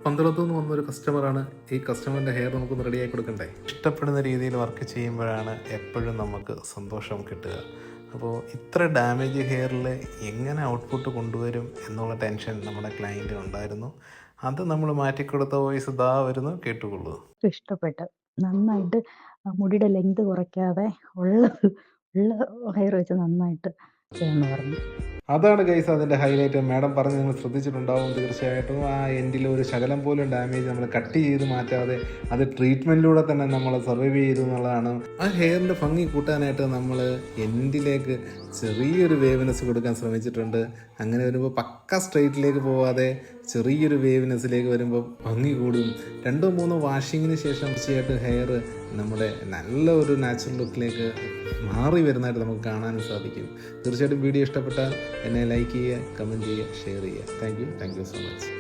പന്തളത്തുനിന്ന് വന്നൊരു കസ്റ്റമറാണ്. ഈ കസ്റ്റമറിൻ്റെ ഹെയർ നമുക്കൊന്ന് റെഡിയാക്കി കൊടുക്കണ്ടേ. ഇഷ്ടപ്പെടുന്ന രീതിയിൽ വർക്ക് ചെയ്യുമ്പോഴാണ് എപ്പോഴും നമുക്ക് സന്തോഷം കിട്ടുക. അപ്പോൾ ഇത്ര ഡാമേജ് ഹെയറിൽ എങ്ങനെ ഔട്ട്പുട്ട് കൊണ്ടുവരും എന്നുള്ള ടെൻഷൻ നമ്മുടെ ക്ലയൻറ്റിന് ഉണ്ടായിരുന്നു. അത് നമ്മൾ മാറ്റിക്കൊടുത്ത വോയിസ് ഇതാ വരുന്നു, കേട്ടുകൊള്ളൂ. ഇഷ്ടപ്പെട്ട് നന്നായിട്ട് മുടിയുടെ ലെങ്ത് കുറയ്ക്കാതെ ഉള്ള ഹെയർ വെച്ച് നന്നായിട്ട് ചെയ്യാമെന്ന് പറഞ്ഞു. അതാണ് ഗൈസ് അതിൻ്റെ ഹൈലൈറ്റ്. മാഡം പറഞ്ഞ് നിങ്ങൾ ശ്രദ്ധിച്ചിട്ടുണ്ടാവും തീർച്ചയായിട്ടും. ആ എൻഡിൽ ഒരു ശകലം പോലും ഡാമേജ് നമ്മൾ കട്ട് ചെയ്ത് മാറ്റാതെ അത് ട്രീറ്റ്മെൻറ്റിലൂടെ തന്നെ നമ്മൾ സർവൈവ് ചെയ്തു എന്നുള്ളതാണ്. ആ ഹെയറിൻ്റെ ഭംഗി കൂട്ടാനായിട്ട് നമ്മൾ എൻഡിലേക്ക് ചെറിയൊരു വേവ്നെസ് കൊടുക്കാൻ ശ്രമിച്ചിട്ടുണ്ട്. അങ്ങനെ വരുമ്പോൾ പക്ക സ്ട്രെയിറ്റിലേക്ക് പോവാതെ ചെറിയൊരു വേവ്നെസ്സിലേക്ക് വരുമ്പോൾ ഭംഗി കൂടും. 2-3 വാഷിങ്ങിന് ശേഷം തീർച്ചയായിട്ടും ഹെയർ നമ്മുടെ നല്ല ഒരു നാച്ചുറൽ ലുക്കിലേക്ക് മാറി വരുന്നതായിട്ട് നമുക്ക് കാണാനും സാധിക്കും. തീർച്ചയായിട്ടും വീഡിയോ ഇഷ്ടപ്പെട്ടാൽ എന്നെ ലൈക്ക് ചെയ്യുക, കമൻറ്റ് ചെയ്യുക, ഷെയർ ചെയ്യുക. Thank you so much.